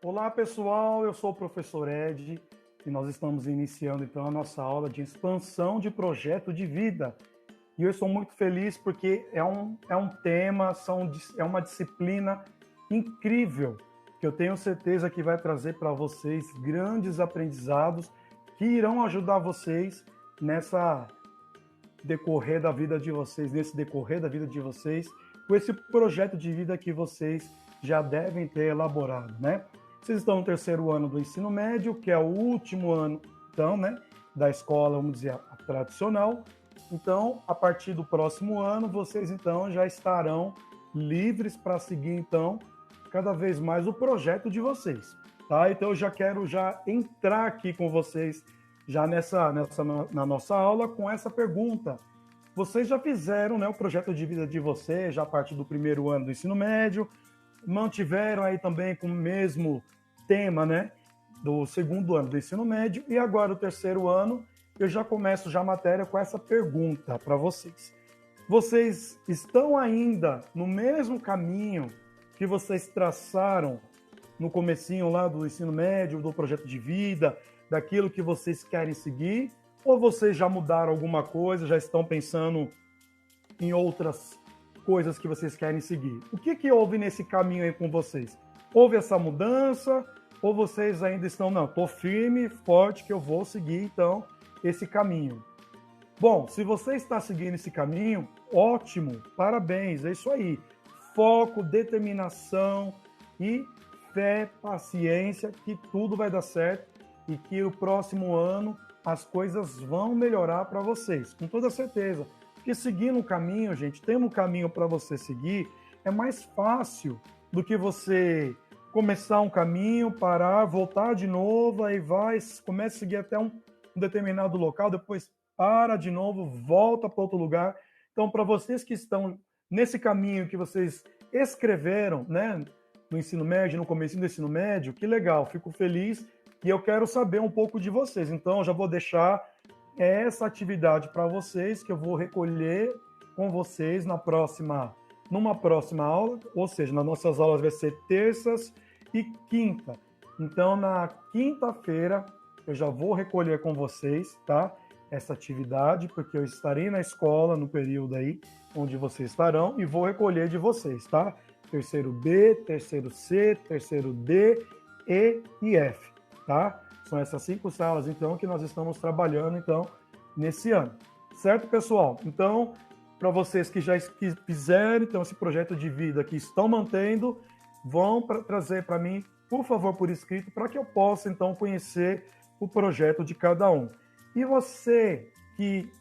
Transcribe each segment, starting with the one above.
Olá, pessoal. Eu sou o professor Ed e nós estamos iniciando então a nossa aula de expansão de projeto de vida. E eu estou muito feliz porque é um tema, é uma disciplina incrível que eu tenho certeza que vai trazer para vocês grandes aprendizados que irão ajudar vocês nessa decorrer da vida de vocês, nesse decorrer da vida de vocês, com esse projeto de vida que vocês já devem ter elaborado, né? Vocês estão no terceiro ano do ensino médio, que é o último ano, então, né, da escola, vamos dizer, a tradicional. Então, a partir do próximo ano, vocês então já estarão livres para seguir então cada vez mais o projeto de vocês, tá? Então, eu já quero já entrar aqui com vocês já na nossa aula com essa pergunta. Vocês já fizeram, né, o projeto de vida de vocês já a partir do primeiro ano do ensino médio, mantiveram aí também com o mesmo tema, né, do segundo ano do ensino médio, e agora o terceiro ano, eu já começo já a matéria com essa pergunta para vocês. Vocês estão ainda no mesmo caminho que vocês traçaram no comecinho lá do ensino médio, do projeto de vida, daquilo que vocês querem seguir? Ou vocês já mudaram alguma coisa, já estão pensando em outras coisas que vocês querem seguir? O que houve nesse caminho aí com vocês? Houve essa mudança? Ou vocês ainda estão, não, estou firme, forte, que eu vou seguir, então, esse caminho? Bom, se você está seguindo esse caminho, ótimo, parabéns, é isso aí. Foco, determinação e fé, paciência, que tudo vai dar certo e que o próximo ano as coisas vão melhorar para vocês, com toda certeza. Porque seguindo um caminho, gente, tendo um caminho para você seguir, é mais fácil do que você começar um caminho, parar, voltar de novo, aí vai, começa a seguir até um determinado local, depois para de novo, volta para outro lugar. Então, para vocês que estão nesse caminho que vocês escreveram, né, no ensino médio, no começo do ensino médio, que legal, fico feliz e eu quero saber um pouco de vocês. Então, eu já vou deixar essa atividade para vocês, que eu vou recolher com vocês numa próxima aula, ou seja, nas nossas aulas vai ser terças e quinta. Então, na quinta-feira, eu já vou recolher com vocês, tá? Essa atividade, porque eu estarei na escola no período aí onde vocês estarão e vou recolher de vocês, tá? Terceiro B, terceiro C, terceiro D, E e F, tá? São essas 5 salas, então, que nós estamos trabalhando, então, nesse ano. Certo, pessoal? Então, para vocês que já fizeram, então, esse projeto de vida que estão mantendo, vão trazer para mim, por favor, por escrito, para que eu possa, então, conhecer o projeto de cada um. E você que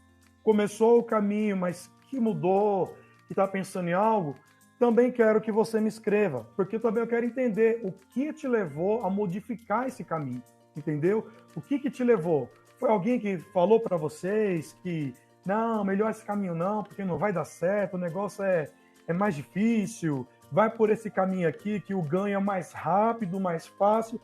começou o caminho, mas que mudou, que está pensando em algo, também quero que você me escreva, porque também eu quero entender o que te levou a modificar esse caminho, entendeu? O que te levou? Foi alguém que falou para vocês que não, melhor esse caminho não, porque não vai dar certo, o negócio é mais difícil, vai por esse caminho aqui que o ganho é mais rápido, mais fácil.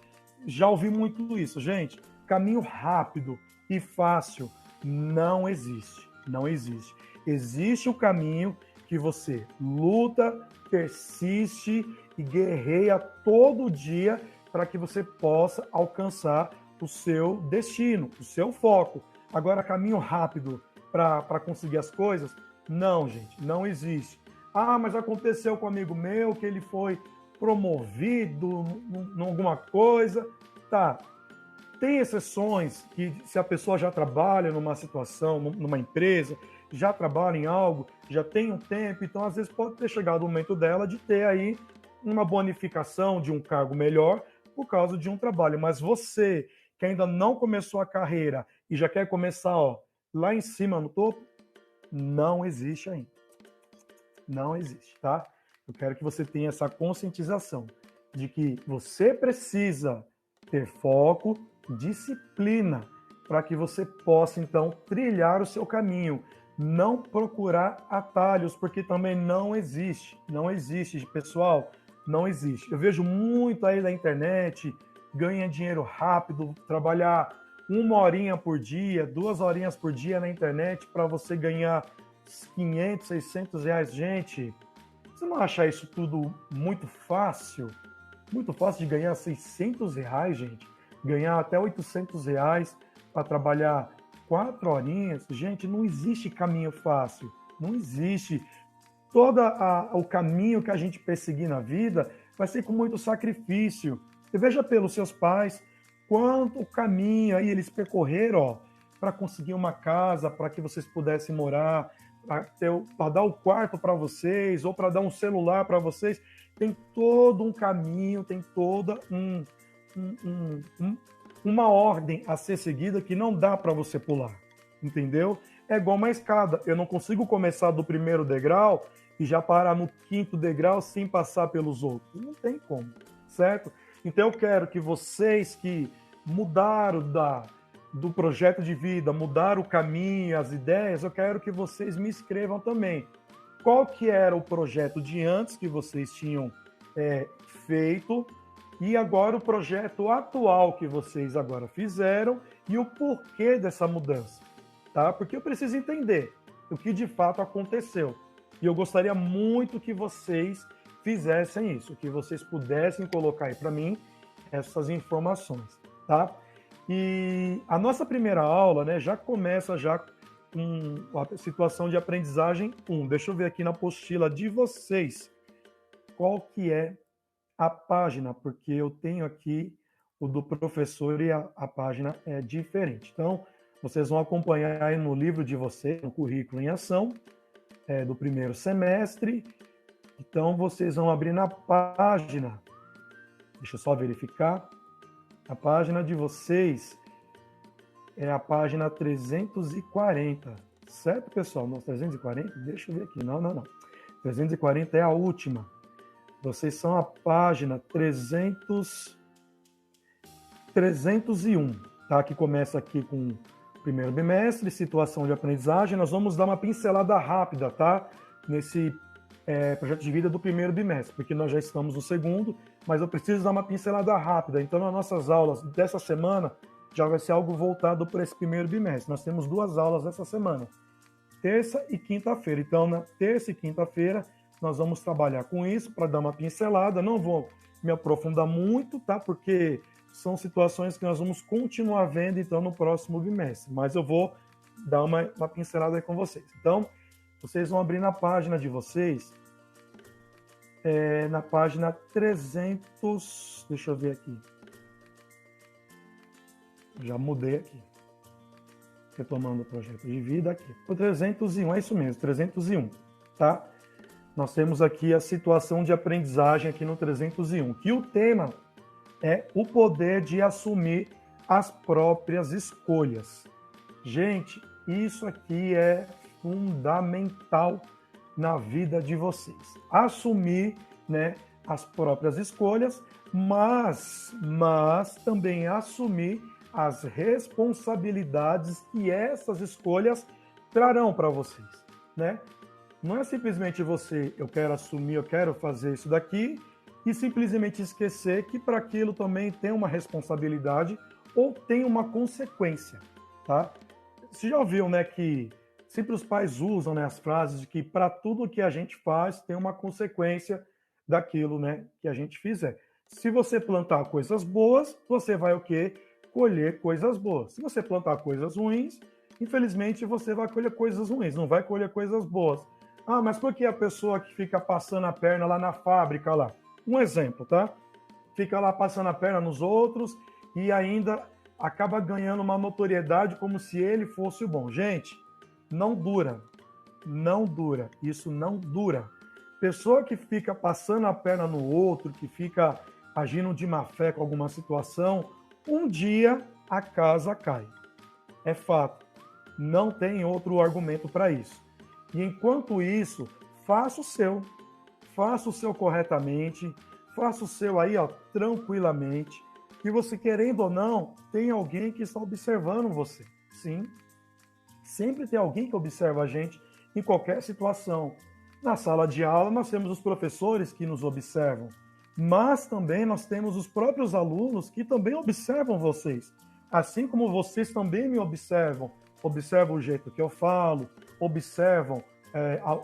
Já ouvi muito isso, gente. Caminho rápido e fácil não existe, não existe. Existe o caminho que você luta, persiste e guerreia todo dia para que você possa alcançar o seu destino, o seu foco. Agora, caminho rápido para conseguir as coisas? Não, gente, não existe. Ah, mas aconteceu com um amigo meu que ele foi promovido em alguma coisa. Tá, tem exceções que se a pessoa já trabalha numa situação, numa empresa, já trabalha em algo, já tem um tempo, então às vezes pode ter chegado o momento dela de ter aí uma bonificação de um cargo melhor por causa de um trabalho. Mas você que ainda não começou a carreira e já quer começar, ó, lá em cima no topo, não existe ainda. Não existe, tá? Eu quero que você tenha essa conscientização de que você precisa ter foco, disciplina, para que você possa, então, trilhar o seu caminho. Não procurar atalhos, porque também não existe. Não existe, pessoal, não existe. Eu vejo muito aí na internet, ganha dinheiro rápido, trabalhar 1 horinha por dia, 2 horinhas por dia na internet para você ganhar 500, 600 reais. Gente, você não acha isso tudo muito fácil? Muito fácil de ganhar R$ 600, gente. Ganhar até R$ 800 para trabalhar 4 horinhas. Gente, não existe caminho fácil. Não existe. Todo o caminho que a gente perseguir na vida vai ser com muito sacrifício. E veja pelos seus pais, quanto caminho aí eles percorreram para conseguir uma casa, para que vocês pudessem morar, para dar o quarto para vocês, ou para dar um celular para vocês. Tem todo um caminho, tem toda uma ordem a ser seguida que não dá para você pular, entendeu? É igual uma escada. Eu não consigo começar do primeiro degrau e já parar no 5º degrau sem passar pelos outros. Não tem como, certo? Então eu quero que vocês que mudaram do projeto de vida, mudaram o caminho, as ideias, eu quero que vocês me escrevam também. Qual que era o projeto de antes que vocês tinham feito e agora o projeto atual que vocês agora fizeram e o porquê dessa mudança, tá? Porque eu preciso entender o que de fato aconteceu. E eu gostaria muito que vocês fizessem isso, que vocês pudessem colocar aí para mim essas informações, tá? E a nossa primeira aula, né, já começa já com a situação de aprendizagem 1. Deixa eu ver aqui na apostila de vocês qual que é a página, porque eu tenho aqui o do professor e a página é diferente. Então, vocês vão acompanhar aí no livro de vocês, no currículo em ação, do primeiro semestre. Então, vocês vão abrir na página, deixa eu só verificar, a página de vocês é a página 340, certo, pessoal? Não, 340? Deixa eu ver aqui, não. 340 é a última. Vocês são a página 301, tá? Que começa aqui com o primeiro bimestre, situação de aprendizagem. Nós vamos dar uma pincelada rápida, tá? Nesse projeto de vida do primeiro bimestre, porque nós já estamos no segundo, mas eu preciso dar uma pincelada rápida. Então, nas nossas aulas dessa semana, já vai ser algo voltado para esse primeiro bimestre. Nós temos 2 aulas essa semana, terça e quinta-feira. Então, na terça e quinta-feira, nós vamos trabalhar com isso para dar uma pincelada. Não vou me aprofundar muito, tá? Porque são situações que nós vamos continuar vendo, então, no próximo bimestre. Mas eu vou dar uma pincelada aí com vocês. Então, vocês vão abrir na página de vocês, na página 300... Deixa eu ver aqui. Já mudei aqui. Retomando o projeto de vida aqui. O 301, é isso mesmo, 301, tá? Nós temos aqui a situação de aprendizagem aqui no 301, que o tema é o poder de assumir as próprias escolhas. Gente, isso aqui é fundamental na vida de vocês. Assumir, né, as próprias escolhas, mas também assumir as responsabilidades que essas escolhas trarão para vocês, né? Não é simplesmente eu quero assumir, eu quero fazer isso daqui e simplesmente esquecer que para aquilo também tem uma responsabilidade ou tem uma consequência, tá? Você já ouviu, né, que sempre os pais usam, né, as frases de que para tudo que a gente faz tem uma consequência daquilo, né, que a gente fizer. Se você plantar coisas boas, você vai o quê? Colher coisas boas. Se você plantar coisas ruins, infelizmente você vai colher coisas ruins, não vai colher coisas boas. Ah, mas por que a pessoa que fica passando a perna lá na fábrica lá? Um exemplo, tá? Fica lá passando a perna nos outros e ainda acaba ganhando uma notoriedade como se ele fosse o bom. Gente, não dura. Não dura. Isso não dura. Pessoa que fica passando a perna no outro, que fica agindo de má fé com alguma situação, um dia a casa cai. É fato. Não tem outro argumento para isso. E enquanto isso, faça o seu corretamente, faça o seu aí, ó, tranquilamente, que você, querendo ou não, tem alguém que está observando você. Sim, sempre tem alguém que observa a gente em qualquer situação. Na sala de aula, nós temos os professores que nos observam, mas também nós temos os próprios alunos que também observam vocês. Assim como vocês também me observam o jeito que eu falo, observam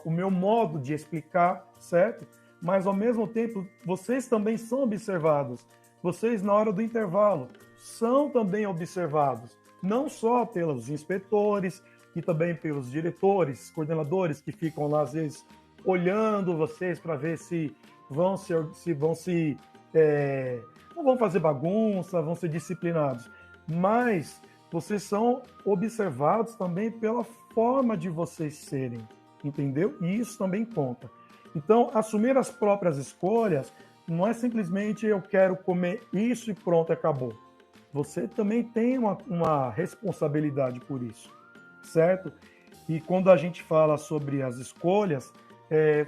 o meu modo de explicar, certo? mas ao mesmo tempo vocês também são observados. Vocês, na hora do intervalo, são também observados, não só pelos inspetores e também pelos diretores, coordenadores que ficam lá às vezes olhando vocês para ver se não vão fazer bagunça, vão ser disciplinados, mas vocês são observados também pela forma de vocês serem, entendeu? E isso também conta. Então, assumir as próprias escolhas não é simplesmente eu quero comer isso e pronto, acabou. Você também tem uma responsabilidade por isso, certo? E quando a gente fala sobre as escolhas,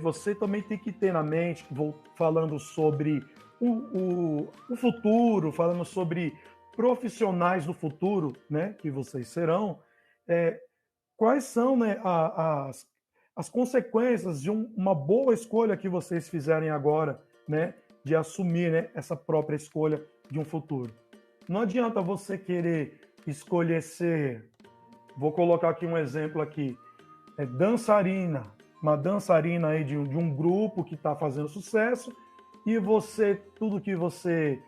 você também tem que ter na mente, falando sobre o futuro, falando sobre profissionais do futuro, né, que vocês serão, quais são, né, as consequências de uma boa escolha que vocês fizerem agora, né, de assumir, né, essa própria escolha de um futuro. Não adianta você querer escolher ser, vou colocar aqui um exemplo aqui, dançarina, uma dançarina aí de um grupo que está fazendo sucesso, e você, tudo que você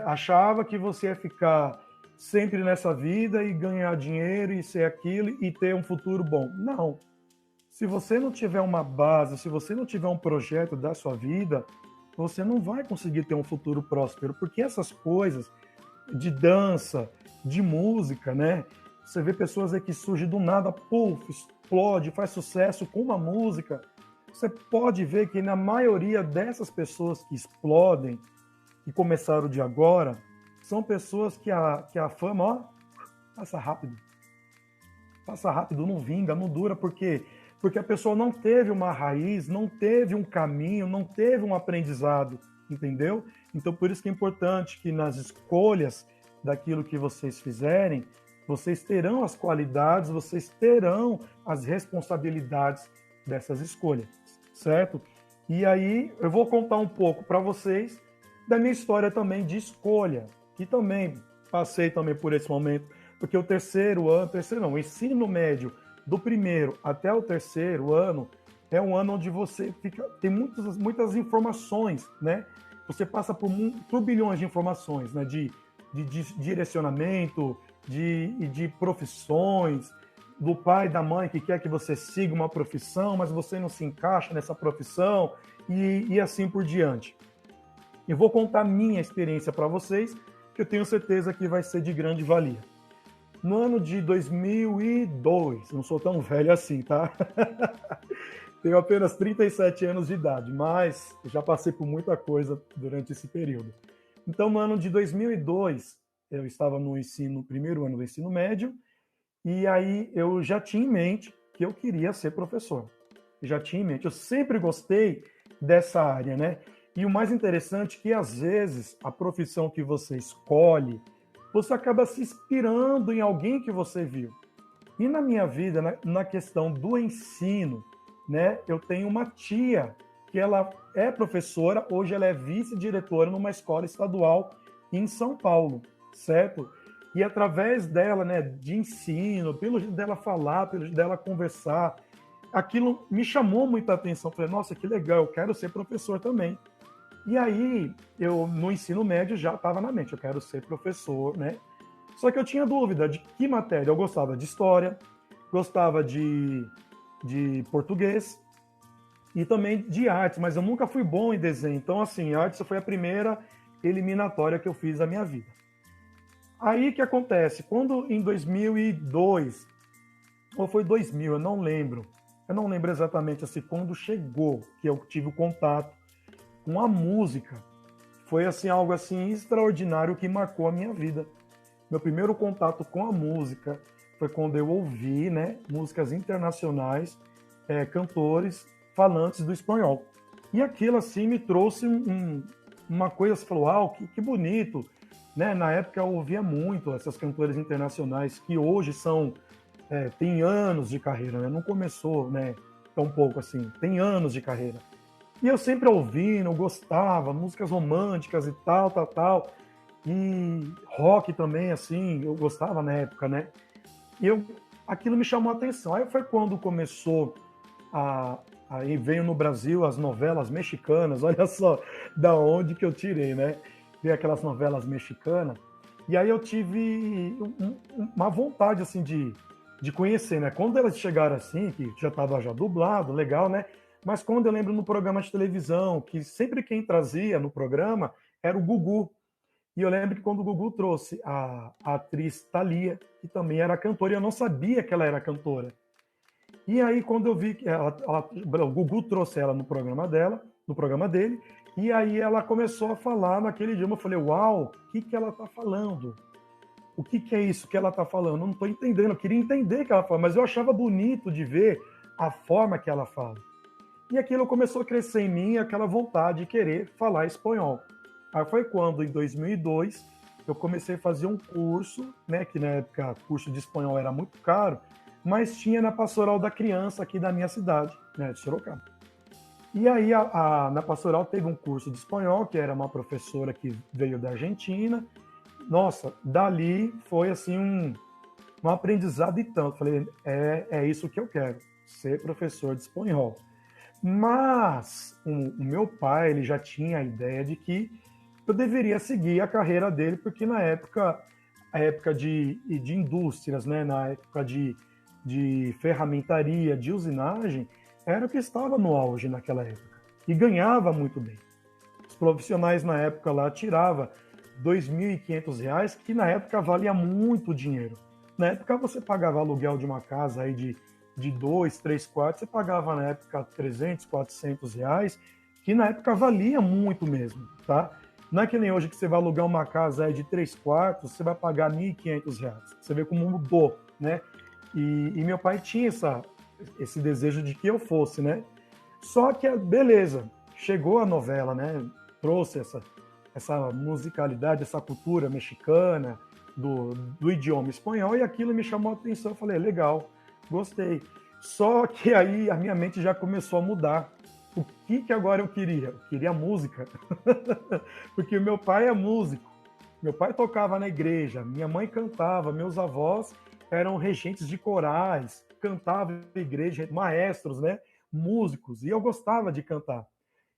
achava que você ia ficar sempre nessa vida e ganhar dinheiro e ser aquilo e ter um futuro bom. Não. Se você não tiver uma base, se você não tiver um projeto da sua vida, você não vai conseguir ter um futuro próspero, porque essas coisas de dança, de música, né? Você vê pessoas aí que surgem do nada, puf, explode, faz sucesso com uma música. Você pode ver que na maioria dessas pessoas que explodem e começaram de agora, são pessoas que a fama, ó, passa rápido. Passa rápido, não vinga, não dura, porque a pessoa não teve uma raiz, não teve um caminho, não teve um aprendizado, entendeu? Então, por isso que é importante que nas escolhas daquilo que vocês fizerem, vocês terão as qualidades, vocês terão as responsabilidades dessas escolhas, certo? E aí eu vou contar um pouco para vocês da minha história também de escolha, que também passei também por esse momento, porque o ensino médio do primeiro até o terceiro ano é um ano onde você tem muitas informações, né? Você passa por turbilhões de informações, né? De direcionamento, de profissões, do pai e da mãe que quer que você siga uma profissão, mas você não se encaixa nessa profissão, e assim por diante. Eu vou contar minha experiência para vocês, que eu tenho certeza que vai ser de grande valia. No ano de 2002, não sou tão velho assim, tá? Tenho apenas 37 anos de idade, mas já passei por muita coisa durante esse período. Então, no ano de 2002, eu estava no primeiro ano do ensino médio, e aí eu já tinha em mente que eu queria ser professor. Já tinha em mente. Eu sempre gostei dessa área, né? E o mais interessante é que, às vezes, a profissão que você escolhe, você acaba se inspirando em alguém que você viu. E na minha vida, na questão do ensino, né, eu tenho uma tia que ela é professora, hoje ela é vice-diretora numa escola estadual em São Paulo, certo? E através dela, né, de ensino, pelo jeito dela falar, pelo jeito dela conversar, aquilo me chamou muita atenção. Falei, nossa, que legal, eu quero ser professor também. E aí, eu no ensino médio já estava na mente, eu quero ser professor, né? Só que eu tinha dúvida de que matéria. Eu gostava de história, gostava de português e também de artes, mas eu nunca fui bom em desenho. Então, assim, artes foi a primeira eliminatória que eu fiz na minha vida. Aí, o que acontece? Quando em 2002, ou foi 2000, eu não lembro exatamente assim, quando chegou, que eu tive o contato com a música, foi assim algo assim extraordinário que marcou a minha vida. Meu primeiro contato com a música foi quando eu ouvi, né, músicas internacionais, cantores falantes do espanhol. E aquilo assim me trouxe uma coisa, você falou, que bonito, né? Na época eu ouvia muito essas cantoras internacionais que hoje têm anos de carreira, né? Não começou, né, tão pouco assim, tem anos de carreira. E eu sempre ouvindo, eu gostava, músicas românticas e tal. E rock também, assim, eu gostava na época, né? E aquilo me chamou a atenção. Aí foi quando começou a aí veio no Brasil as novelas mexicanas, olha só da onde que eu tirei, né? Veio aquelas novelas mexicanas, e aí eu tive uma vontade, assim, de conhecer, né? Quando elas chegaram assim, que já estava já dublado, legal, né? Mas quando eu lembro no programa de televisão, que sempre quem trazia no programa era o Gugu. E eu lembro que quando o Gugu trouxe a atriz Thalia, que também era cantora, e eu não sabia que ela era cantora. E aí, quando eu vi que o Gugu trouxe ela no programa dela, no programa dele, e aí ela começou a falar naquele idioma. Eu falei, uau, o que, que ela está falando? O que, que é isso que ela está falando? Eu não estou entendendo, eu queria entender o que ela fala, mas eu achava bonito de ver a forma que ela fala. E aquilo começou a crescer em mim, aquela vontade de querer falar espanhol. Aí foi quando, em 2002, eu comecei a fazer um curso, né, que na época o curso de espanhol era muito caro, mas tinha na Pastoral da Criança aqui da minha cidade, né, de Sorocaba. E aí na Pastoral teve um curso de espanhol, que era uma professora que veio da Argentina. Nossa, dali foi assim um aprendizado e tanto. Falei, é isso que eu quero, ser professor de espanhol. Mas o meu pai, ele já tinha a ideia de que eu deveria seguir a carreira dele, porque na época, a época de indústrias, né, na época de ferramentaria, de usinagem, era o que estava no auge naquela época. E ganhava muito bem. Os profissionais na época lá tiravam R$ 2.500, que na época valia muito dinheiro. Na época você pagava aluguel de uma casa aí de 2, 3 quartos, você pagava na época R$ 300, R$ 400, que na época valia muito mesmo, tá? Não é que nem hoje que você vai alugar uma casa aí de 3 quartos, você vai pagar R$ 1.500. Você vê como mudou, né? E meu pai tinha esse desejo de que eu fosse, né? Só que, beleza, chegou a novela, né? Trouxe essa musicalidade, essa cultura mexicana, do idioma espanhol, e aquilo me chamou a atenção. Eu falei, legal, gostei. Só que aí a minha mente já começou a mudar. O que agora eu queria? Eu queria música. Porque o meu pai é músico. Meu pai tocava na igreja, minha mãe cantava, meus avós eram regentes de corais, cantavam na igreja, maestros, né? Músicos, e eu gostava de cantar.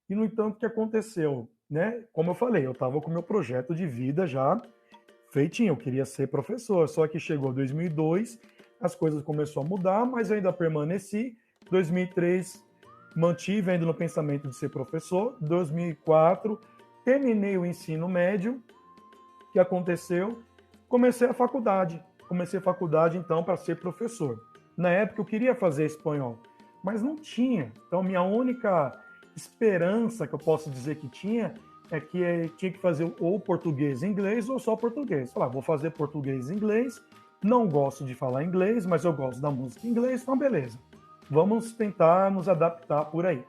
E, no entanto, o que aconteceu? Né? Como eu falei, eu estava com o meu projeto de vida já feitinho, eu queria ser professor, só que chegou 2002, as coisas começaram a mudar, mas eu ainda permaneci. 2003, mantive ainda no pensamento de ser professor. 2004, terminei o ensino médio. O que aconteceu? Comecei a faculdade. Comecei a faculdade, então, para ser professor. Na época, eu queria fazer espanhol, mas não tinha. Então, minha única esperança que eu posso dizer que tinha é que tinha que fazer ou português e inglês ou só português. Falar, vou fazer português e inglês, não gosto de falar inglês, mas eu gosto da música em inglês, então beleza. Vamos tentar nos adaptar por aí.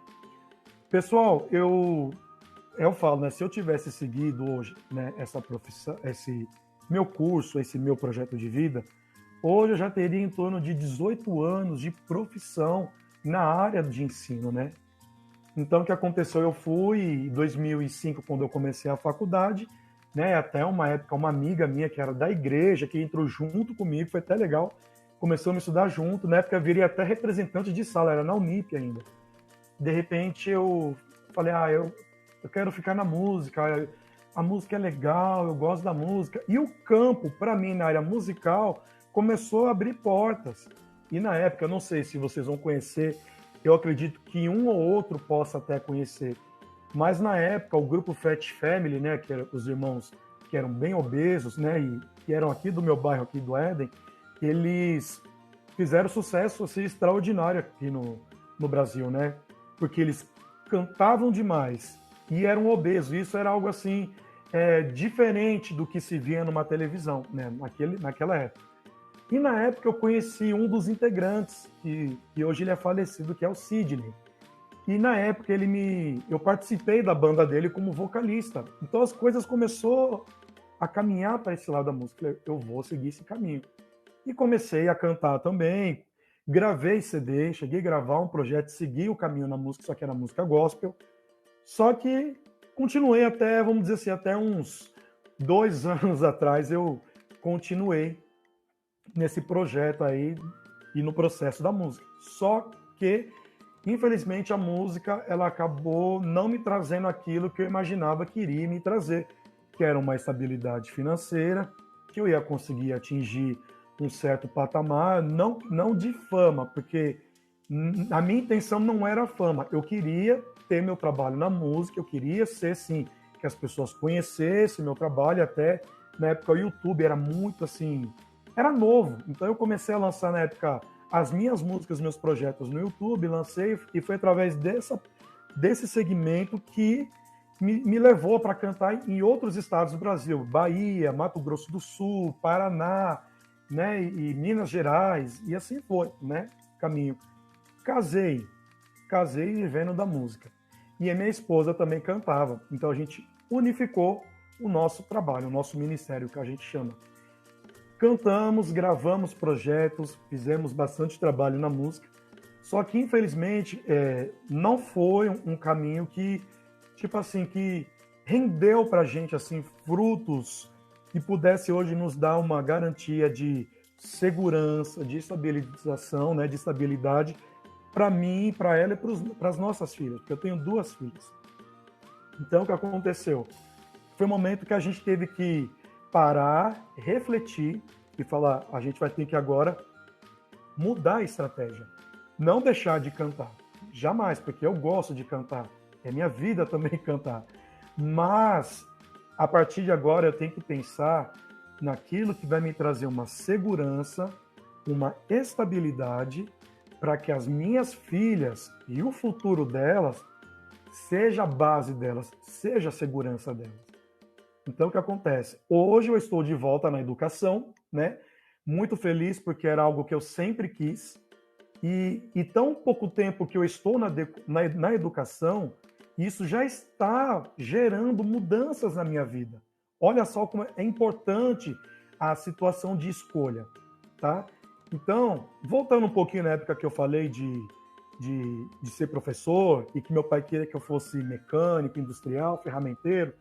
Pessoal, eu falo, né, se eu tivesse seguido hoje, né, essa profissão, esse meu curso, esse meu projeto de vida, hoje eu já teria em torno de 18 anos de profissão na área de ensino, né? Então, o que aconteceu? Eu fui em 2005, quando eu comecei a faculdade, né? Até uma época, uma amiga minha que era da igreja, que entrou junto comigo, foi até legal. Começamos a estudar junto. Na época, eu virei até representante de sala, era na Unip ainda. De repente, eu falei, eu quero ficar na música, a música é legal, eu gosto da música. E o campo, para mim, na área musical, começou a abrir portas. E na época, eu não sei se vocês vão conhecer, eu acredito que um ou outro possa até conhecer. Mas na época, o grupo Fat Family, né, que eram os irmãos que eram bem obesos, né, e que eram aqui do meu bairro, aqui do Éden, eles fizeram sucesso assim, extraordinário aqui no Brasil, né? Porque eles cantavam demais e eram obesos. Isso era algo assim diferente do que se via numa televisão, né? Naquela época. E na época eu conheci um dos integrantes, que hoje ele é falecido, que é o Sidney. E na época eu participei da banda dele como vocalista. Então as coisas começaram a caminhar para esse lado da música. Eu vou seguir esse caminho. E comecei a cantar também. Gravei CD, cheguei a gravar um projeto, segui o caminho na música, só que era música gospel. Só que continuei até, vamos dizer assim, até uns 2 anos atrás eu continuei nesse projeto aí e no processo da música. Só que Infelizmente, a música ela acabou não me trazendo aquilo que eu imaginava que iria me trazer, que era uma estabilidade financeira, que eu ia conseguir atingir um certo patamar, não de fama, porque a minha intenção não era a fama. Eu queria ter meu trabalho na música, eu queria ser, sim, que as pessoas conhecessem meu trabalho, até na época o YouTube era muito assim, era novo. Então eu comecei a lançar na época as minhas músicas, meus projetos no YouTube, lancei e foi através desse segmento que me levou para cantar em outros estados do Brasil, Bahia, Mato Grosso do Sul, Paraná, né, e Minas Gerais, e assim foi, né, caminho. Casei, casei vivendo da música. E a minha esposa também cantava, então a gente unificou o nosso trabalho, o nosso ministério, que a gente chama. Cantamos, gravamos projetos, fizemos bastante trabalho na música, só que infelizmente não foi um caminho que, tipo assim, que rendeu para a gente assim frutos que pudesse hoje nos dar uma garantia de segurança, de estabilização, né, de estabilidade para mim, para ela e para as nossas filhas, porque eu tenho 2 filhas. Então o que aconteceu? Foi um momento que a gente teve que parar, refletir e falar: a gente vai ter que agora mudar a estratégia. Não deixar de cantar. Jamais, porque eu gosto de cantar. É minha vida também cantar. Mas, a partir de agora, eu tenho que pensar naquilo que vai me trazer uma segurança, uma estabilidade, para que as minhas filhas e o futuro delas seja a base delas, seja a segurança delas. Então, o que acontece? Hoje eu estou de volta na educação, né? Muito feliz porque era algo que eu sempre quis. E tão pouco tempo que eu estou na educação, isso já está gerando mudanças na minha vida. Olha só como é importante a situação de escolha, tá? Então, voltando um pouquinho na época que eu falei de ser professor e que meu pai queria que eu fosse mecânico, industrial, ferramenteiro,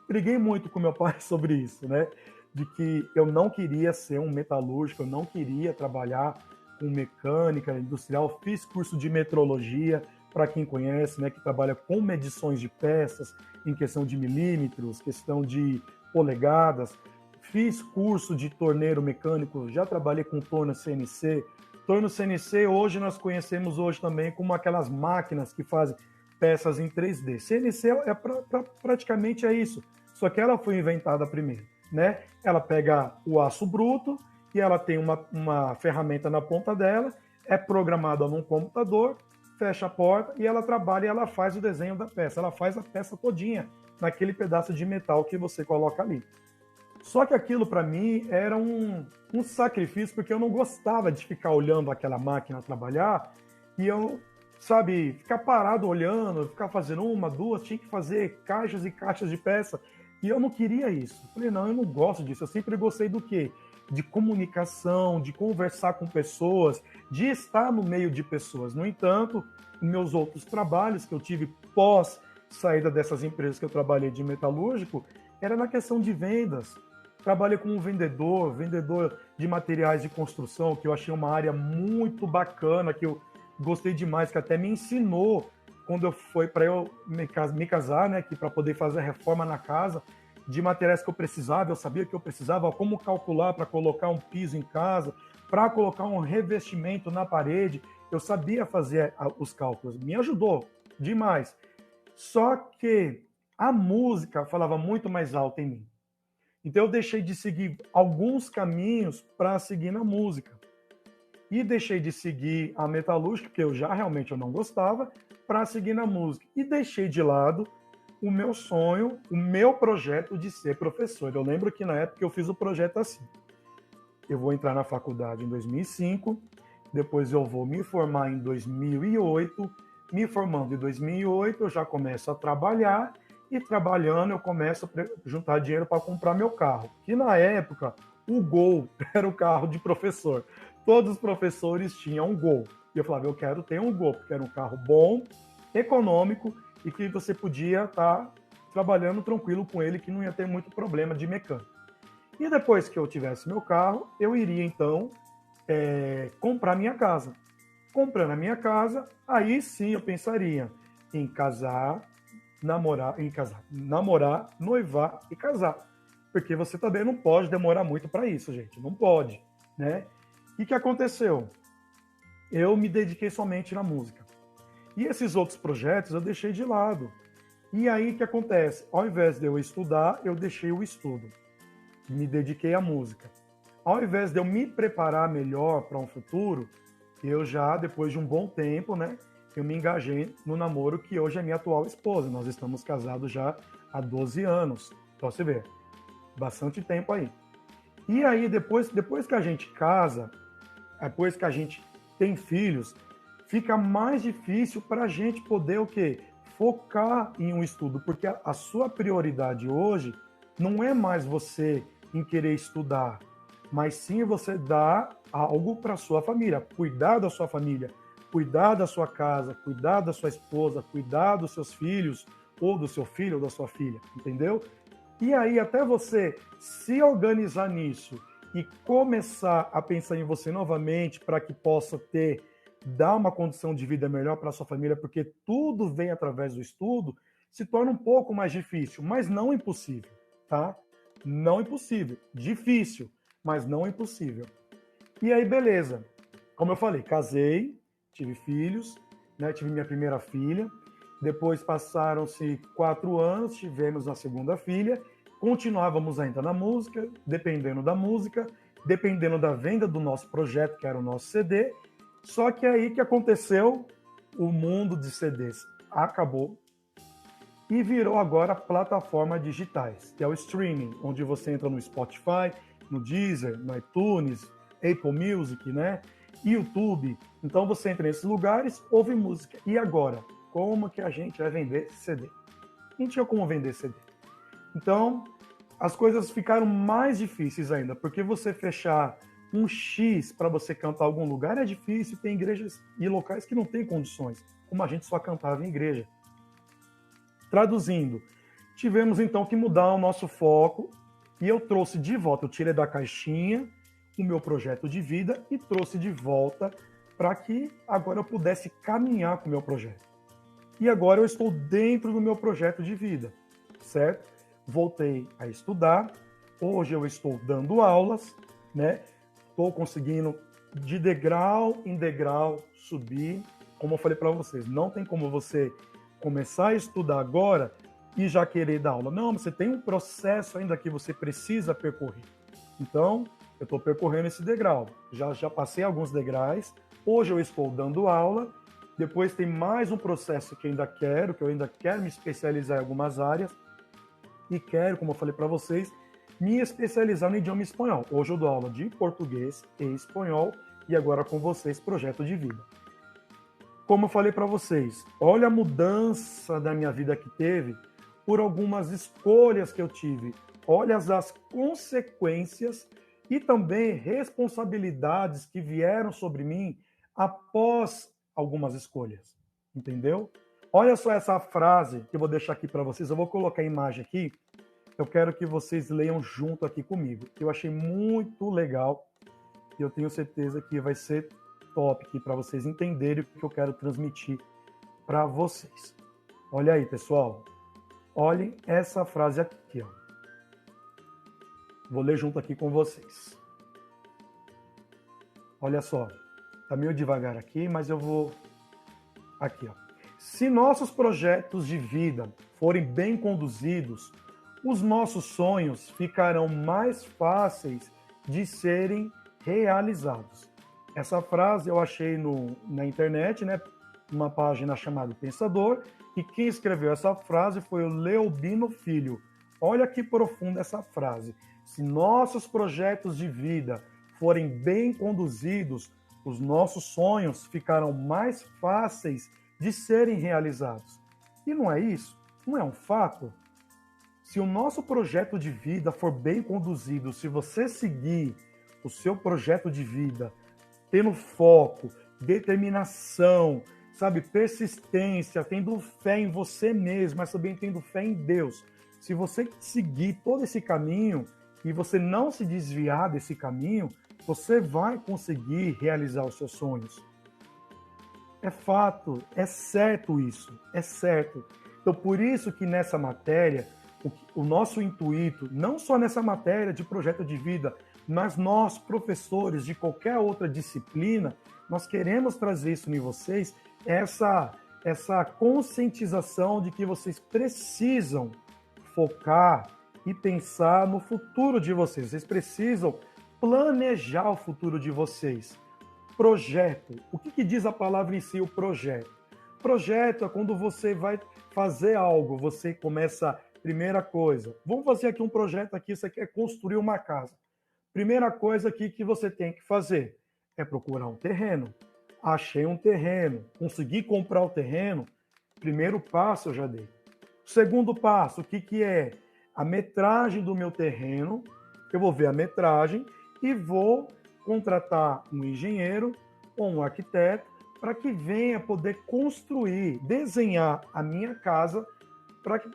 briguei muito com meu pai sobre isso, né? De que eu não queria ser um metalúrgico, eu não queria trabalhar com mecânica industrial. Fiz curso de metrologia, para quem conhece, né, que trabalha com medições de peças, em questão de milímetros, questão de polegadas. Fiz curso de torneiro mecânico, já trabalhei com torno CNC. Torno CNC, hoje nós conhecemos hoje também como aquelas máquinas que fazem peças em 3D. CNC praticamente é isso, só que ela foi inventada primeiro, né? Ela pega o aço bruto e ela tem uma ferramenta na ponta dela, é programada num computador, fecha a porta e ela trabalha e ela faz o desenho da peça, ela faz a peça todinha naquele pedaço de metal que você coloca ali. Só que aquilo para mim era um sacrifício, porque eu não gostava de ficar olhando aquela máquina trabalhar e eu, sabe, ficar parado olhando, ficar fazendo uma, duas, tinha que fazer caixas e caixas de peça. E eu não queria isso. Eu falei, não, eu não gosto disso. Eu sempre gostei do quê? De comunicação, de conversar com pessoas, de estar no meio de pessoas. No entanto, meus outros trabalhos que eu tive pós saída dessas empresas que eu trabalhei de metalúrgico, era na questão de vendas. Trabalhei como vendedor de materiais de construção, que eu achei uma área muito bacana, que eu gostei demais, que até me ensinou quando foi para eu me casar, né, que para poder fazer a reforma na casa, de materiais que eu precisava, eu sabia que eu precisava, como calcular para colocar um piso em casa, para colocar um revestimento na parede, eu sabia fazer os cálculos, me ajudou demais. Só que a música falava muito mais alto em mim. Então eu deixei de seguir alguns caminhos para seguir na música. E deixei de seguir a metalúrgica, que eu já realmente eu não gostava, para seguir na música. E deixei de lado o meu sonho, o meu projeto de ser professor. Eu lembro que na época eu fiz o projeto assim. Eu vou entrar na faculdade em 2005, depois eu vou me formar em 2008, me formando em 2008 eu já começo a trabalhar, e trabalhando eu começo a juntar dinheiro para comprar meu carro. Que na época o Gol era o carro de professor. Todos os professores tinham um Gol. E eu falava, eu quero ter um Gol, porque era um carro bom, econômico, e que você podia estar trabalhando tranquilo com ele, que não ia ter muito problema de mecânica. E depois que eu tivesse meu carro, eu iria então comprar minha casa. Comprando a minha casa, aí sim eu pensaria em casar, namorar, noivar e casar. Porque você também não pode demorar muito para isso, gente. Não pode, né? E o que aconteceu? Eu me dediquei somente na música. E esses outros projetos eu deixei de lado. E aí o que acontece? Ao invés de eu estudar, eu deixei o estudo. Me dediquei à música. Ao invés de eu me preparar melhor para um futuro, eu já, depois de um bom tempo, né, eu me engajei no namoro que hoje é minha atual esposa. Nós estamos casados já há 12 anos. Então você vê, bastante tempo aí. E aí, depois que a gente casa, depois que a gente tem filhos, fica mais difícil para a gente poder o quê? Focar em um estudo, porque a sua prioridade hoje não é mais você em querer estudar, mas sim você dar algo para a sua família, cuidar da sua família, cuidar da sua casa, cuidar da sua esposa, cuidar dos seus filhos, ou do seu filho ou da sua filha, entendeu? E aí, até você se organizar nisso e começar a pensar em você novamente para que possa dar uma condição de vida melhor para a sua família, porque tudo vem através do estudo, se torna um pouco mais difícil, mas não impossível, tá? Não impossível, difícil, mas não impossível. E aí, beleza. Como eu falei, casei, tive filhos, né? Tive minha primeira filha. Depois passaram-se 4 anos, tivemos a segunda filha. Continuávamos ainda na música, dependendo da venda do nosso projeto, que era o nosso CD. Só que aí que aconteceu, o mundo de CDs acabou e virou agora plataformas digitais, que é o streaming, onde você entra no Spotify, no Deezer, no iTunes, Apple Music, né? YouTube. Então você entra nesses lugares, ouve música. E agora? Como que a gente vai vender CD? Não tinha como vender CD. Então, as coisas ficaram mais difíceis ainda, porque você fechar um X para você cantar em algum lugar é difícil, tem igrejas e locais que não têm condições, como a gente só cantava em igreja. Traduzindo, tivemos então que mudar o nosso foco e eu trouxe de volta, eu tirei da caixinha o meu projeto de vida e trouxe de volta para que agora eu pudesse caminhar com o meu projeto. E agora eu estou dentro do meu projeto de vida, certo? Voltei a estudar, hoje eu estou dando aulas, né? Estou conseguindo de degrau em degrau subir. Como eu falei para vocês, não tem como você começar a estudar agora e já querer dar aula. Não, você tem um processo ainda que você precisa percorrer. Então, eu estou percorrendo esse degrau. Já passei alguns degraus. Hoje eu estou dando aula. Depois tem mais um processo que eu ainda quero me especializar em algumas áreas. E quero, como eu falei para vocês, me especializar no idioma espanhol. Hoje eu dou aula de português e espanhol e agora com vocês, projeto de vida. Como eu falei para vocês, olha a mudança da minha vida que teve por algumas escolhas que eu tive. Olha as consequências e também responsabilidades que vieram sobre mim após algumas escolhas. Entendeu? Olha só essa frase que eu vou deixar aqui para vocês. Eu vou colocar a imagem aqui. Eu quero que vocês leiam junto aqui comigo. Eu achei muito legal e eu tenho certeza que vai ser top aqui para vocês entenderem o que eu quero transmitir para vocês. Olha aí, pessoal. Olhem essa frase aqui, ó. Vou ler junto aqui com vocês. Olha só. Tá meio devagar aqui, mas eu vou... Aqui, ó. Se nossos projetos de vida forem bem conduzidos, os nossos sonhos ficarão mais fáceis de serem realizados. Essa frase eu achei na internet, né? Uma página chamada Pensador, e quem escreveu essa frase foi o Leobino Filho. Olha que profunda essa frase. Se nossos projetos de vida forem bem conduzidos, os nossos sonhos ficarão mais fáceis de serem realizados. E não é isso? Não é um fato? Se o nosso projeto de vida for bem conduzido, se você seguir o seu projeto de vida, tendo foco, determinação, sabe, persistência, tendo fé em você mesmo, mas também tendo fé em Deus. Se você seguir todo esse caminho e você não se desviar desse caminho, você vai conseguir realizar os seus sonhos. É fato, é certo isso, é certo. Então, por isso que nessa matéria, o nosso intuito, não só nessa matéria de projeto de vida, mas nós, professores de qualquer outra disciplina, nós queremos trazer isso em vocês, essa conscientização de que vocês precisam focar e pensar no futuro de vocês. Vocês precisam planejar o futuro de vocês. Projeto. O que diz a palavra em si, o projeto? Projeto é quando você vai fazer algo, você começa, primeira coisa, vamos fazer aqui um projeto aqui, você quer construir uma casa. Primeira coisa aqui que você tem que fazer é procurar um terreno. Achei um terreno, consegui comprar o terreno, primeiro passo eu já dei. Segundo passo, o que é? A metragem do meu terreno, eu vou ver a metragem e vou contratar um engenheiro ou um arquiteto para que venha poder construir, desenhar a minha casa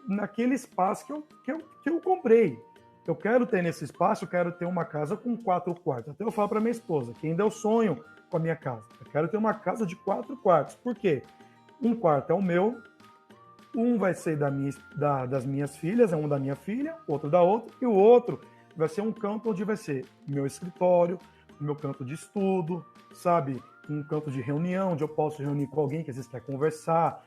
naquele espaço que eu comprei. Eu quero ter nesse espaço, eu quero ter uma casa com 4 quartos. Até eu falo para minha esposa, que ainda é o sonho com a minha casa. Eu quero ter uma casa de 4 quartos. Por quê? Um quarto é o meu, um vai ser das minhas filhas, é um da minha filha, outro da outra, e o outro vai ser um canto onde vai ser meu escritório, meu canto de estudo, sabe? Um canto de reunião, onde eu posso reunir com alguém que às vezes quer conversar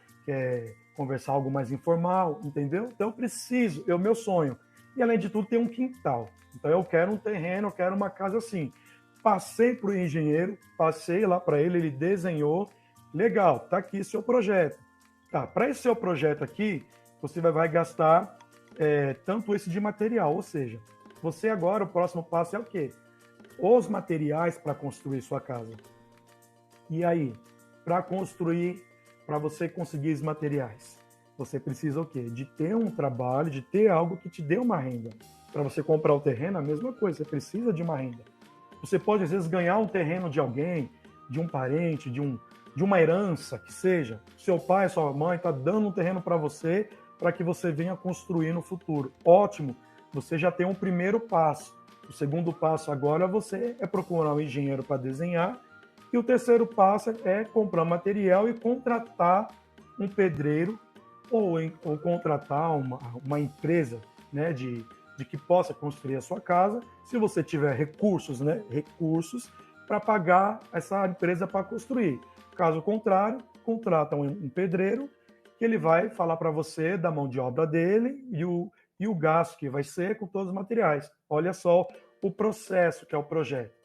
algo mais informal, entendeu? Então eu preciso, é o meu sonho. E além de tudo, tem um quintal. Então eu quero um terreno, eu quero uma casa assim. Passei para o engenheiro, passei lá para ele, ele desenhou. Legal, tá aqui seu projeto. Tá, para esse seu projeto aqui, você vai gastar tanto esse de material, ou seja, você agora, o próximo passo é o quê? Os materiais para construir sua casa. E aí, para construir, para você conseguir os materiais, você precisa o quê? De ter um trabalho, de ter algo que te dê uma renda. Para você comprar o terreno, a mesma coisa, você precisa de uma renda. Você pode, às vezes, ganhar um terreno de alguém, de um parente, de uma herança, que seja. Seu pai, sua mãe está dando um terreno para você, para que você venha construir no futuro. Ótimo, você já tem um primeiro passo. O segundo passo agora você é procurar um engenheiro para desenhar. E o terceiro passo é comprar material e contratar um pedreiro ou contratar uma empresa, né, de que possa construir a sua casa, se você tiver recursos, né, recursos para pagar essa empresa para construir. Caso contrário, contrata um pedreiro que ele vai falar para você da mão de obra dele e o gasto que vai ser com todos os materiais. Olha só o processo que é o projeto.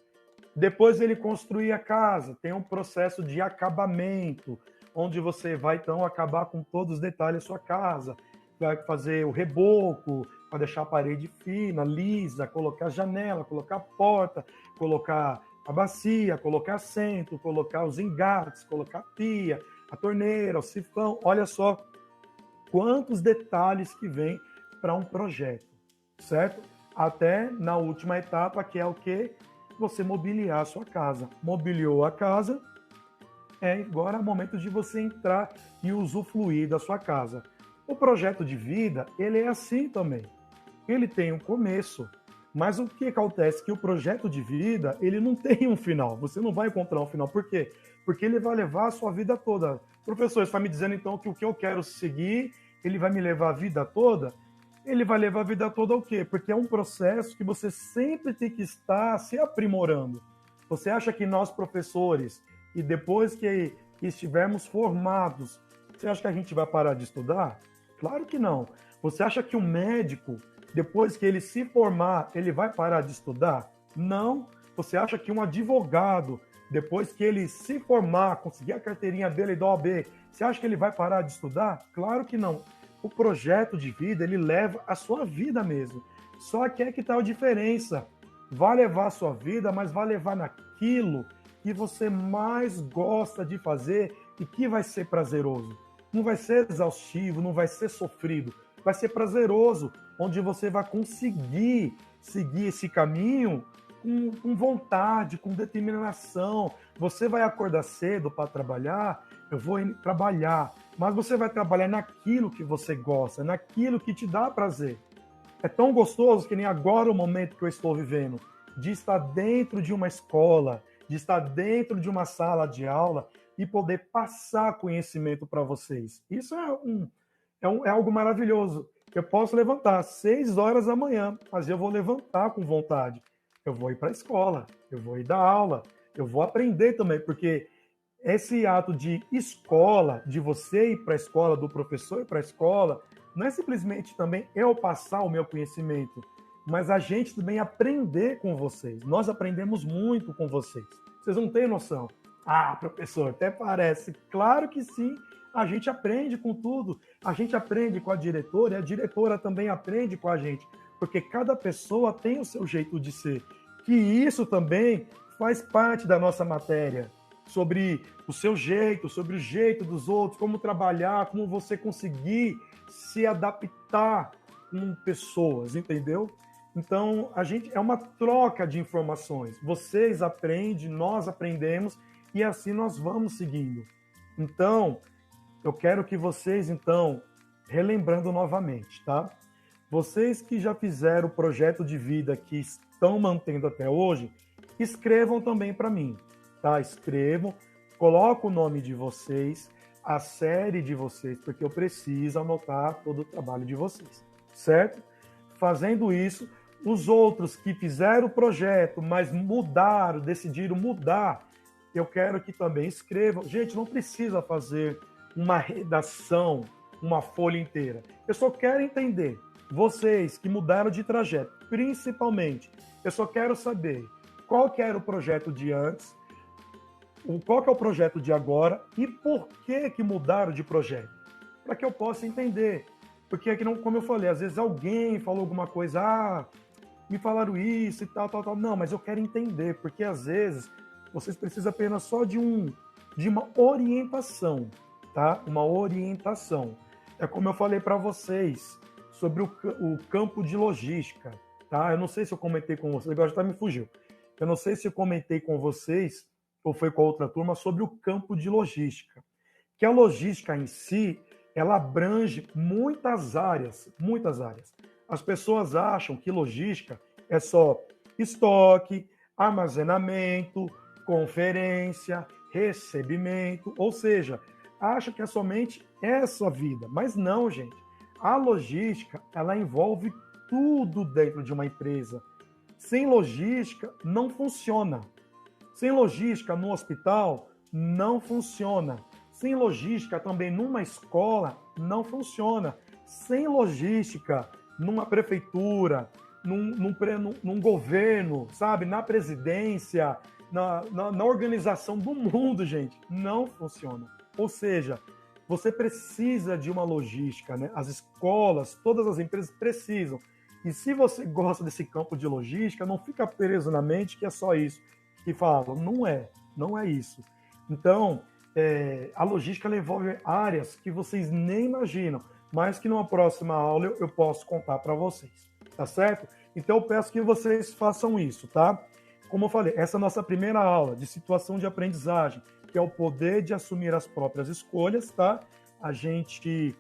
Depois ele construir a casa, tem um processo de acabamento, onde você vai então acabar com todos os detalhes da sua casa, vai fazer o reboco, para deixar a parede fina, lisa, colocar janela, colocar porta, colocar a bacia, colocar assento, colocar os engates, colocar a pia, a torneira, o sifão. Olha só quantos detalhes que vem para um projeto, certo? Até na última etapa, que é o quê? Você mobiliar a sua casa. Mobiliou a casa, agora é o momento de você entrar e usufruir da sua casa. O projeto de vida, ele é assim também. Ele tem um começo, mas o que acontece? Que o projeto de vida, ele não tem um final. Você não vai encontrar um final. Por quê? Porque ele vai levar a sua vida toda. Professor, você está me dizendo então que o que eu quero seguir, ele vai me levar a vida toda? Ele vai levar a vida toda ao quê? Porque é um processo que você sempre tem que estar se aprimorando. Você acha que nós, professores, e depois que estivermos formados, você acha que a gente vai parar de estudar? Claro que não. Você acha que o médico, depois que ele se formar, ele vai parar de estudar? Não. Você acha que um advogado, depois que ele se formar, conseguir a carteirinha dele da OAB, você acha que ele vai parar de estudar? Claro que não. O projeto de vida, ele leva a sua vida mesmo. Só que é que está a diferença. Vai levar a sua vida, mas vai levar naquilo que você mais gosta de fazer e que vai ser prazeroso. Não vai ser exaustivo, não vai ser sofrido. Vai ser prazeroso, onde você vai conseguir seguir esse caminho com vontade, com determinação. Você vai acordar cedo para trabalhar, eu vou trabalhar, mas você vai trabalhar naquilo que você gosta, naquilo que te dá prazer. É tão gostoso que nem agora o momento que eu estou vivendo, de estar dentro de uma escola, de estar dentro de uma sala de aula, e poder passar conhecimento para vocês. Isso é algo maravilhoso. Eu posso levantar às 6 horas da manhã, mas eu vou levantar com vontade. Eu vou ir para a escola, eu vou ir dar aula, eu vou aprender também, porque esse ato de escola, de você ir para a escola, do professor ir para a escola, não é simplesmente também eu passar o meu conhecimento, mas a gente também aprender com vocês. Nós aprendemos muito com vocês. Vocês não têm noção. Ah, professor, até parece. Claro que sim, a gente aprende com tudo. A gente aprende com a diretora e a diretora também aprende com a gente, porque cada pessoa tem o seu jeito de ser. Que isso também faz parte da nossa matéria, sobre o seu jeito, sobre o jeito dos outros, como trabalhar, como você conseguir se adaptar com pessoas, entendeu? Então, a gente é uma troca de informações. Vocês aprendem, nós aprendemos e assim nós vamos seguindo. Então, eu quero que vocês, então, relembrando novamente, tá? Vocês que já fizeram o projeto de vida que estão mantendo até hoje, escrevam também para mim, tá? Escrevam, coloca o nome de vocês, a série de vocês, porque eu preciso anotar todo o trabalho de vocês, certo? Fazendo isso, os outros que fizeram o projeto, mas mudaram, decidiram mudar, eu quero que também escrevam. Gente, não precisa fazer uma redação, uma folha inteira. Eu só quero entender, vocês que mudaram de trajeto, principalmente, eu só quero saber qual que era o projeto de antes, qual que é o projeto de agora e por que mudaram de projeto. Para que eu possa entender. Porque aqui, não, como eu falei, às vezes alguém falou alguma coisa, me falaram isso e tal. Não, mas eu quero entender, porque às vezes vocês precisam apenas só de uma orientação, tá? Uma orientação. É como eu falei para vocês sobre o campo de logística, tá? Eu não sei se eu comentei com vocês, agora já me fugiu. Eu não sei se eu comentei com vocês ou foi com a outra turma sobre o campo de logística. Que a logística em si, ela abrange muitas áreas, muitas áreas. As pessoas acham que logística é só estoque, armazenamento, conferência, recebimento, ou seja, acha que é somente essa vida, mas não, gente. A logística, ela envolve tudo dentro de uma empresa. Sem logística, não funciona. Sem logística no hospital, não funciona. Sem logística também numa escola, não funciona. Sem logística numa prefeitura, num governo, sabe? Na presidência, na organização do mundo, gente, não funciona. Ou seja, você precisa de uma logística, né? As escolas, todas as empresas precisam. E se você gosta desse campo de logística, não fica preso na mente que é só isso. Que falam, não é isso. Então, a logística envolve áreas que vocês nem imaginam, mas que numa próxima aula eu posso contar para vocês, tá certo? Então, eu peço que vocês façam isso, tá? Como eu falei, essa é a nossa primeira aula de situação de aprendizagem, que é o poder de assumir as próprias escolhas, tá? A gente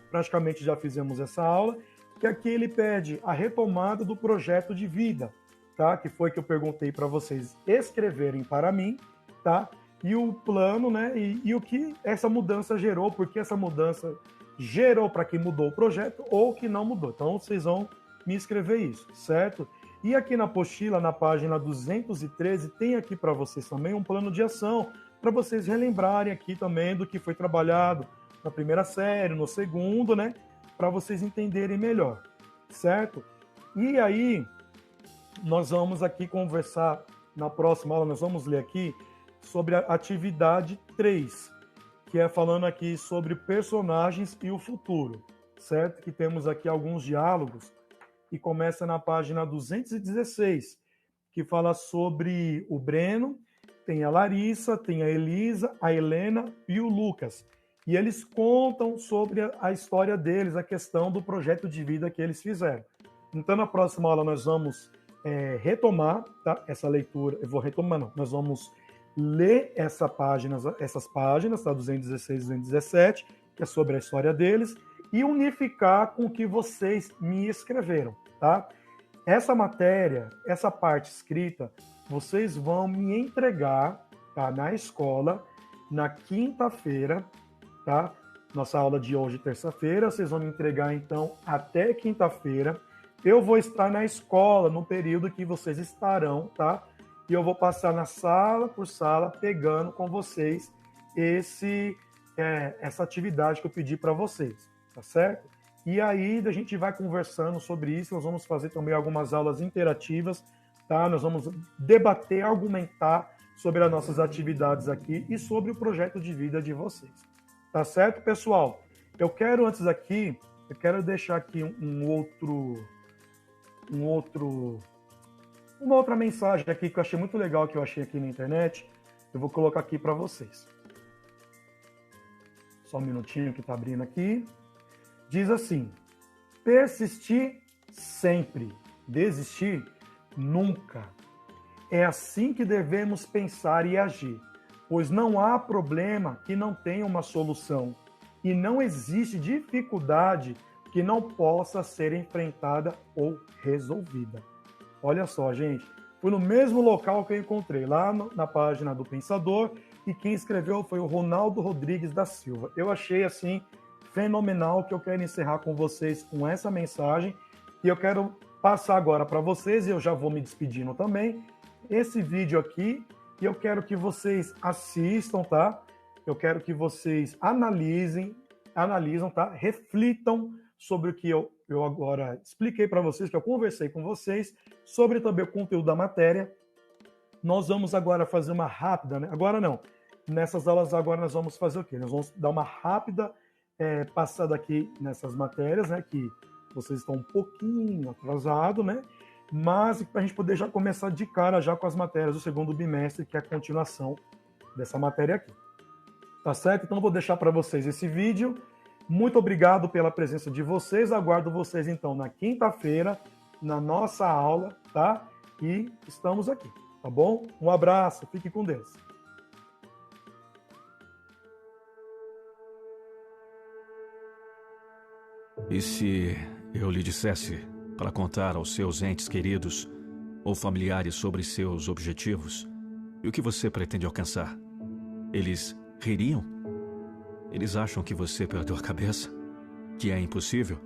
praticamente já fizemos essa aula, que aqui ele pede a retomada do projeto de vida, tá? Que foi que eu perguntei para vocês escreverem para mim, tá? E o plano, né? E o que essa mudança gerou, porque essa mudança gerou para quem mudou o projeto ou que não mudou. Então, vocês vão me escrever isso, certo? E aqui na apostila, na página 213, tem aqui para vocês também um plano de ação, para vocês relembrarem aqui também do que foi trabalhado na primeira série, no segundo, né? Para vocês entenderem melhor, certo? E aí, nós vamos aqui conversar, na próxima aula, nós vamos ler aqui sobre a atividade 3, que é falando aqui sobre personagens e o futuro, certo? Que temos aqui alguns diálogos, e começa na página 216, que fala sobre o Breno, tem a Larissa, tem a Elisa, a Helena e o Lucas. E eles contam sobre a história deles, a questão do projeto de vida que eles fizeram. Então, na próxima aula, nós vamos retomar, tá? Essa leitura. Eu vou retomar, não. Nós vamos ler essas páginas, tá? 216 e 217, que é sobre a história deles, e unificar com o que vocês me escreveram, tá? Essa matéria, essa parte escrita, vocês vão me entregar, tá, na escola na quinta-feira, tá? Nossa aula de hoje, terça-feira, vocês vão me entregar, então, até quinta-feira. Eu vou estar na escola no período que vocês estarão, tá? E eu vou passar na sala por sala, pegando com vocês essa atividade que eu pedi para vocês, tá certo? E aí a gente vai conversando sobre isso, nós vamos fazer também algumas aulas interativas, tá? Nós vamos debater, argumentar sobre as nossas atividades aqui e sobre o projeto de vida de vocês. Tá certo, pessoal? Eu quero deixar aqui uma outra mensagem aqui que eu achei muito legal, que eu achei aqui na internet. Eu vou colocar aqui para vocês. Só um minutinho que está abrindo aqui. Diz assim: persistir sempre, desistir nunca. É assim que devemos pensar e agir, pois não há problema que não tenha uma solução e não existe dificuldade que não possa ser enfrentada ou resolvida. Olha só, gente, foi no mesmo local que eu encontrei, lá na página do Pensador, e quem escreveu foi o Ronaldo Rodrigues da Silva. Eu achei, assim, fenomenal, que eu quero encerrar com vocês com essa mensagem, e eu quero passar agora para vocês, e eu já vou me despedindo também, esse vídeo aqui, e eu quero que vocês assistam, tá? Eu quero que vocês analisam, tá? Reflitam sobre o que eu agora expliquei para vocês, que eu conversei com vocês, sobre também o conteúdo da matéria. Nós vamos agora fazer uma rápida, né? Agora não, nessas aulas agora nós vamos fazer o quê? Nós vamos dar uma rápida passada aqui nessas matérias, né? Que vocês estão um pouquinho atrasados, né? Mas para a gente poder já começar de cara já com as matérias do segundo bimestre, que é a continuação dessa matéria aqui. Tá certo? Então eu vou deixar para vocês esse vídeo. Muito obrigado pela presença de vocês. Aguardo vocês, então, na quinta-feira, na nossa aula, tá? E estamos aqui, tá bom? Um abraço, fique com Deus. E se eu lhe dissesse para contar aos seus entes queridos ou familiares sobre seus objetivos e o que você pretende alcançar, eles ririam? Eles acham que você perdeu a cabeça? Que é impossível?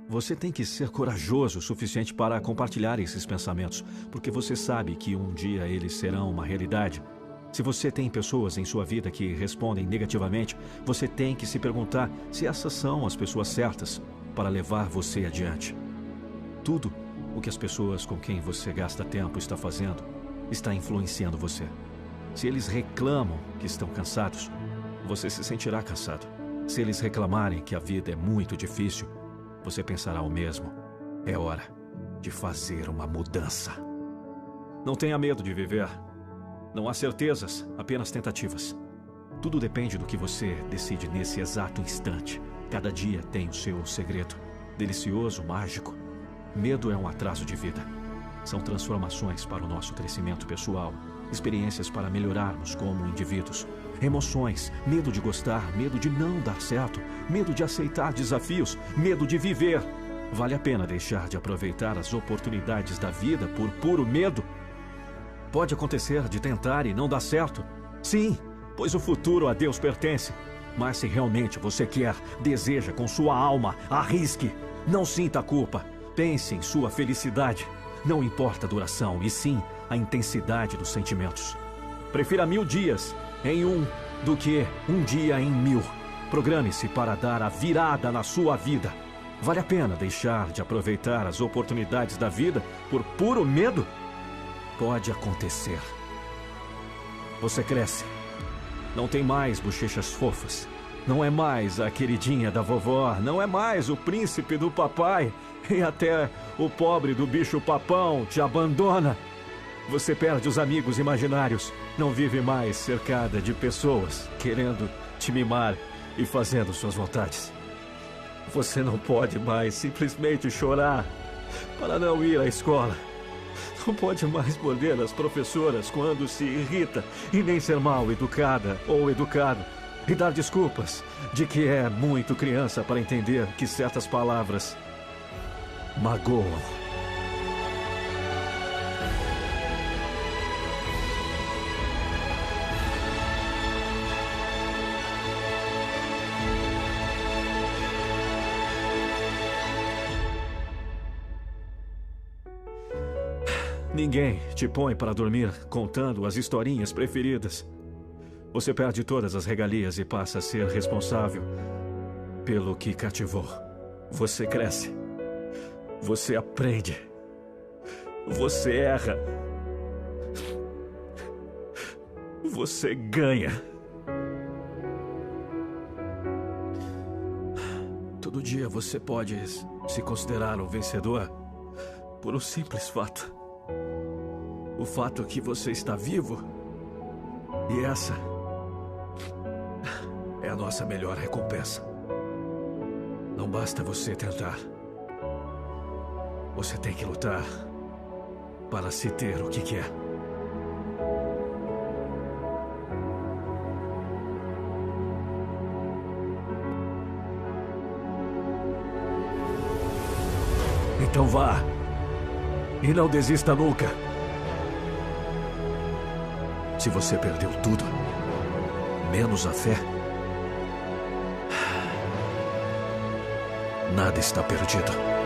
Você tem que ser corajoso o suficiente para compartilhar esses pensamentos, porque você sabe que um dia eles serão uma realidade. Se você tem pessoas em sua vida que respondem negativamente, você tem que se perguntar se essas são as pessoas certas para levar você adiante. Tudo o que as pessoas com quem você gasta tempo está fazendo está influenciando você. Se eles reclamam que estão cansados, você se sentirá cansado. Se eles reclamarem que a vida é muito difícil, você pensará o mesmo. É hora de fazer uma mudança. Não tenha medo de viver. Não há certezas, apenas tentativas. Tudo depende do que você decide nesse exato instante. Cada dia tem o seu segredo. Delicioso, mágico. Medo é um atraso de vida. São transformações para o nosso crescimento pessoal. Experiências para melhorarmos como indivíduos. Emoções, medo de gostar, medo de não dar certo, medo de aceitar desafios, medo de viver. Vale a pena deixar de aproveitar as oportunidades da vida por puro medo? Pode acontecer de tentar e não dar certo? Sim, pois o futuro a Deus pertence. Mas se realmente você quer, deseja com sua alma, arrisque. Não sinta culpa. Pense em sua felicidade. Não importa a duração, e sim a intensidade dos sentimentos. Prefira 1000 dias em um do que um dia em 1000. Programe-se para dar a virada na sua vida. Vale a pena deixar de aproveitar as oportunidades da vida por puro medo? Pode acontecer. Você cresce. Não tem mais bochechas fofas. Não é mais a queridinha da vovó. Não é mais o príncipe do papai. E até o pobre do bicho papão te abandona. Você perde os amigos imaginários. Não vive mais cercada de pessoas querendo te mimar e fazendo suas vontades. Você não pode mais simplesmente chorar para não ir à escola. Não pode mais morder as professoras quando se irrita e nem ser mal educada ou educado e dar desculpas de que é muito criança para entender que certas palavras magoam. Ninguém te põe para dormir contando as historinhas preferidas. Você perde todas as regalias e passa a ser responsável pelo que cativou. Você cresce. Você aprende. Você erra. Você ganha. Todo dia você pode se considerar um vencedor por um simples fato. O fato que você está vivo. E essa é a nossa melhor recompensa. Não basta você tentar. Você tem que lutar para se ter o que quer. Então vá. E não desista nunca. Se você perdeu tudo, menos a fé, nada está perdido.